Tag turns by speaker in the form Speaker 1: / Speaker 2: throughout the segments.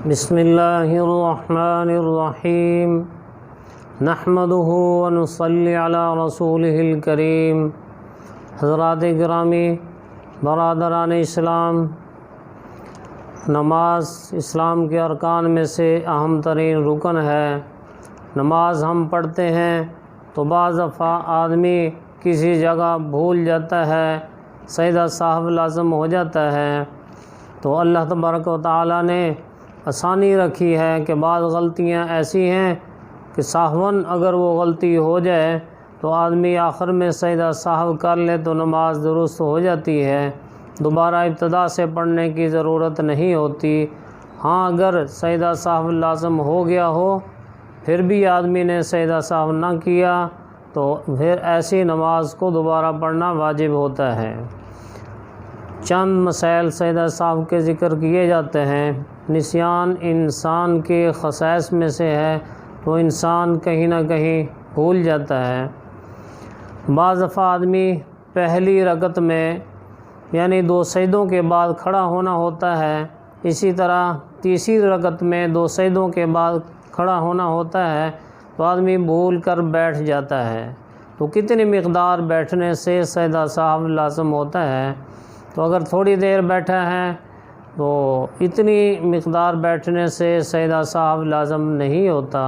Speaker 1: بسم اللہ الرحمن الرحیم نحمدہ ونصلی علی رسولہ الکریم۔ حضرات گرامی، برادران اسلام، نماز اسلام کے ارکان میں سے اہم ترین رکن ہے۔ نماز ہم پڑھتے ہیں تو بعض دفعہ آدمی کسی جگہ بھول جاتا ہے، سجدہ سہو لازم ہو جاتا ہے، تو اللہ تبارک و تعالیٰ نے آسانی رکھی ہے کہ بعض غلطیاں ایسی ہیں کہ سہواً اگر وہ غلطی ہو جائے تو آدمی آخر میں سجدہ سہو کر لے تو نماز درست ہو جاتی ہے، دوبارہ ابتدا سے پڑھنے کی ضرورت نہیں ہوتی۔ ہاں، اگر سجدہ سہو لازم ہو گیا ہو پھر بھی آدمی نے سجدہ سہو نہ کیا تو پھر ایسی نماز کو دوبارہ پڑھنا واجب ہوتا ہے۔ چند مسائل سجدہ سہو کے ذکر کیے جاتے ہیں۔ نسیان انسان کے خصائص میں سے ہے، تو انسان کہیں نہ کہیں بھول جاتا ہے۔ بعض دفعہ آدمی پہلی رکعت میں یعنی 2 سجدوں کے بعد کھڑا ہونا ہوتا ہے، اسی طرح تیسری رکعت میں 2 سجدوں کے بعد کھڑا ہونا ہوتا ہے، تو آدمی بھول کر بیٹھ جاتا ہے۔ تو کتنی مقدار بیٹھنے سے سجدہ سہو لازم ہوتا ہے؟ تو اگر تھوڑی دیر بیٹھا ہے تو اتنی مقدار بیٹھنے سے سجدہ سہو لازم نہیں ہوتا۔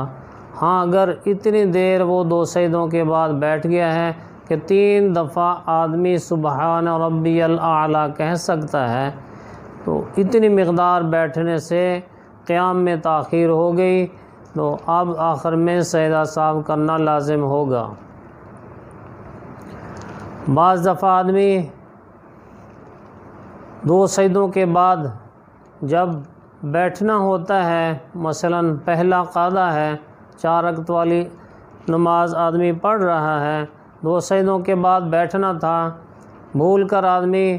Speaker 1: ہاں، اگر اتنی دیر وہ 2 سجدوں کے بعد بیٹھ گیا ہے کہ 3 دفعہ آدمی سبحان ربی الاعلیٰ کہہ سکتا ہے، تو اتنی مقدار بیٹھنے سے قیام میں تاخیر ہو گئی، تو اب آخر میں سجدہ سہو کرنا لازم ہوگا۔ بعض دفعہ آدمی 2 سجدوں کے بعد جب بیٹھنا ہوتا ہے، مثلاً پہلا قاعدہ ہے، 4 رکعت والی نماز آدمی پڑھ رہا ہے، 2 سجدوں کے بعد بیٹھنا تھا، بھول کر آدمی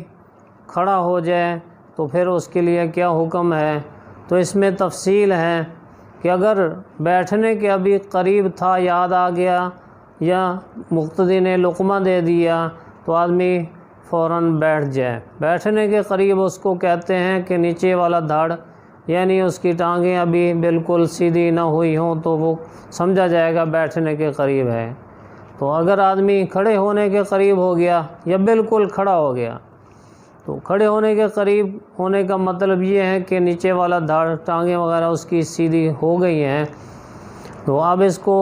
Speaker 1: کھڑا ہو جائے تو پھر اس کے لیے کیا حکم ہے؟ تو اس میں تفصیل ہے کہ اگر بیٹھنے کے ابھی قریب تھا، یاد آ گیا یا مقتدی نے لقمہ دے دیا تو آدمی فوراً بیٹھ جائے۔ بیٹھنے کے قریب اس کو کہتے ہیں کہ نیچے والا دھڑ یعنی اس کی ٹانگیں ابھی بالکل سیدھی نہ ہوئی ہوں تو وہ سمجھا جائے گا بیٹھنے کے قریب ہے۔ تو اگر آدمی کھڑے ہونے کے قریب ہو گیا یا بالکل کھڑا ہو گیا، تو کھڑے ہونے کے قریب ہونے کا مطلب یہ ہے کہ نیچے والا دھڑ، ٹانگیں وغیرہ اس کی سیدھی ہو گئی ہیں، تو اب اس کو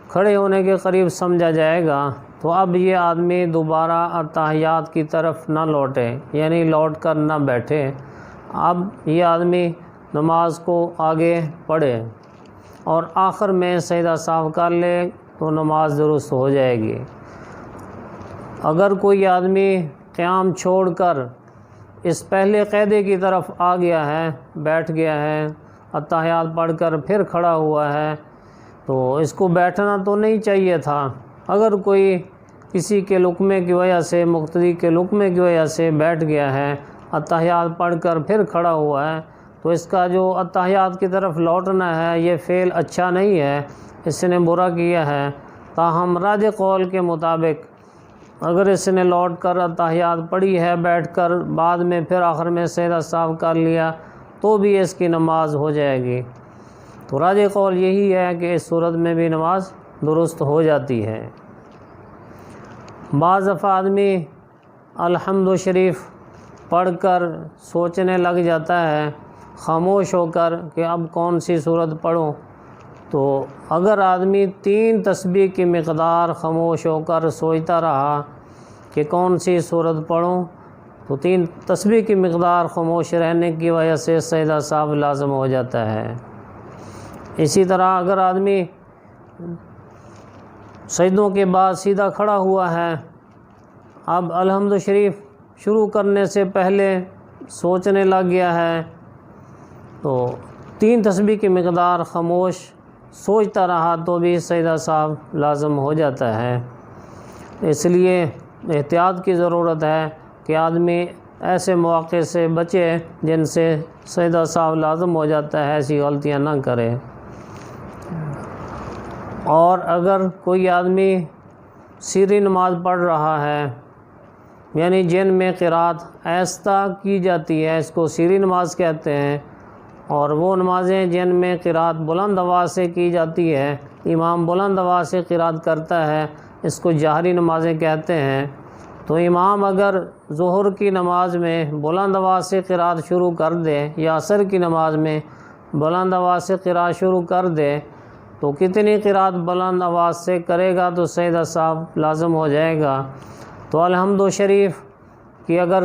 Speaker 1: کھڑے ہونے کے قریب سمجھا جائے گا۔ تو اب یہ آدمی دوبارہ اتحیات کی طرف نہ لوٹے، یعنی لوٹ کر نہ بیٹھے، اب یہ آدمی نماز کو آگے پڑھے اور آخر میں سجدہ سہو کر لے تو نماز درست ہو جائے گی۔ اگر کوئی آدمی قیام چھوڑ کر اس پہلے قاعدے کی طرف آ گیا ہے، بیٹھ گیا ہے، اتحیات پڑھ کر پھر کھڑا ہوا ہے، تو اس کو بیٹھنا تو نہیں چاہیے تھا۔ اگر کوئی کسی کے لقمے کی وجہ سے، مقتدی کے لقمے کی وجہ سے بیٹھ گیا ہے، اتحیات پڑھ کر پھر کھڑا ہوا ہے، تو اس کا جو اتحیات کی طرف لوٹنا ہے یہ فعل اچھا نہیں ہے، اس نے برا کیا ہے۔ تاہم راجح قول کے مطابق اگر اس نے لوٹ کر اتحیات پڑھی ہے بیٹھ کر، بعد میں پھر آخر میں سجدہ سہو کر لیا تو بھی اس کی نماز ہو جائے گی۔ تو راجح قول یہی ہے کہ اس صورت میں بھی نماز درست ہو جاتی ہے۔ بعض دفعہ آدمی الحمد شریف پڑھ کر سوچنے لگ جاتا ہے خاموش ہو کر کہ اب کون سی صورت پڑھوں، تو اگر آدمی 3 تسبیح کی مقدار خاموش ہو کر سوچتا رہا کہ کون سی صورت پڑھوں، تو 3 تسبیح کی مقدار خاموش رہنے کی وجہ سے سجدہ سہو لازم ہو جاتا ہے۔ اسی طرح اگر آدمی سجدوں کے بعد سیدھا کھڑا ہوا ہے، اب الحمد شریف شروع کرنے سے پہلے سوچنے لگ گیا ہے، تو 3 تسبیح کی مقدار خاموش سوچتا رہا تو بھی سجدہ سہو لازم ہو جاتا ہے۔ اس لیے احتیاط کی ضرورت ہے کہ آدمی ایسے مواقع سے بچے جن سے سجدہ سہو لازم ہو جاتا ہے، ایسی غلطیاں نہ کرے۔ اور اگر کوئی آدمی سری نماز پڑھ رہا ہے، یعنی جن میں قرات آہستہ کی جاتی ہے، اس کو سری نماز کہتے ہیں، اور وہ نمازیں جن میں قرات بلند آواز سے کی جاتی ہے، امام بلند آواز سے قرات کرتا ہے، اس کو جہری نمازیں کہتے ہیں۔ تو امام اگر ظہر کی نماز میں بلند آواز سے قرات شروع کر دے یا عصر کی نماز میں بلند آواز سے قرات شروع کر دے تو کتنی قرات بلند آواز سے کرے گا تو سجدہ سہو لازم ہو جائے گا۔ تو الحمد شریف کی اگر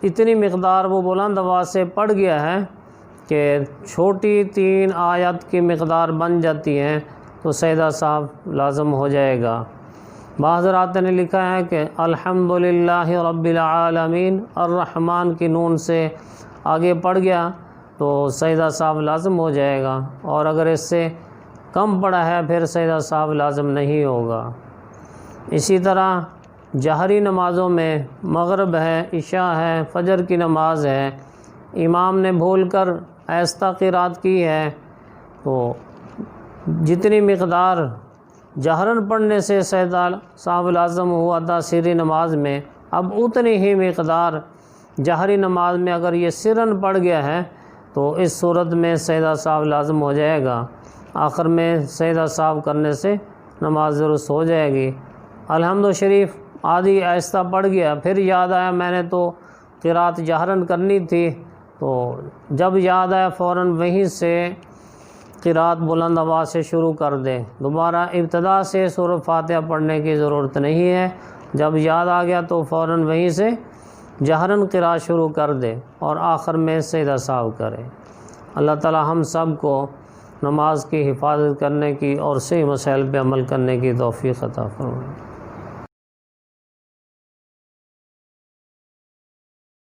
Speaker 1: اتنی مقدار وہ بلند آواز سے پڑھ گیا ہے کہ چھوٹی 3 آیت کی مقدار بن جاتی ہیں تو سجدہ سہو لازم ہو جائے گا۔ بعض حضرات نے لکھا ہے کہ الحمدللہ رب العالمین الرحمن کی نون سے آگے پڑھ گیا تو سجدہ سہو لازم ہو جائے گا، اور اگر اس سے کم پڑھا ہے پھر سجدہ سہو لازم نہیں ہوگا۔ اسی طرح جہری نمازوں میں مغرب ہے، عشاء ہے، فجر کی نماز ہے، امام نے بھول کر آہستہ قرات کی ہے تو جتنی مقدار جہرن پڑھنے سے سجدہ سہو لازم ہوا تھا سری نماز میں، اب اتنی ہی مقدار جہری نماز میں اگر یہ سرن پڑھ گیا ہے تو اس صورت میں سجدہ سہو لازم ہو جائے گا۔ آخر میں سجدہ سہو کرنے سے نماز درست ہو جائے گی۔ الحمد شریف آدھی آہستہ پڑھ گیا، پھر یاد آیا میں نے تو قرات جہرن کرنی تھی، تو جب یاد آیا فوراً وہیں سے قرات بلند آواز سے شروع کر دے، دوبارہ ابتدا سے سورۃ فاتحہ پڑھنے کی ضرورت نہیں ہے۔ جب یاد آ گیا تو فوراً وہیں سے جہرن قرات شروع کر دے اور آخر میں سجدہ سہو کرے۔ اللہ تعالی ہم سب کو نماز کی حفاظت کرنے کی اور صحیح مسائل پہ عمل کرنے کی توفیق عطا فرمائے۔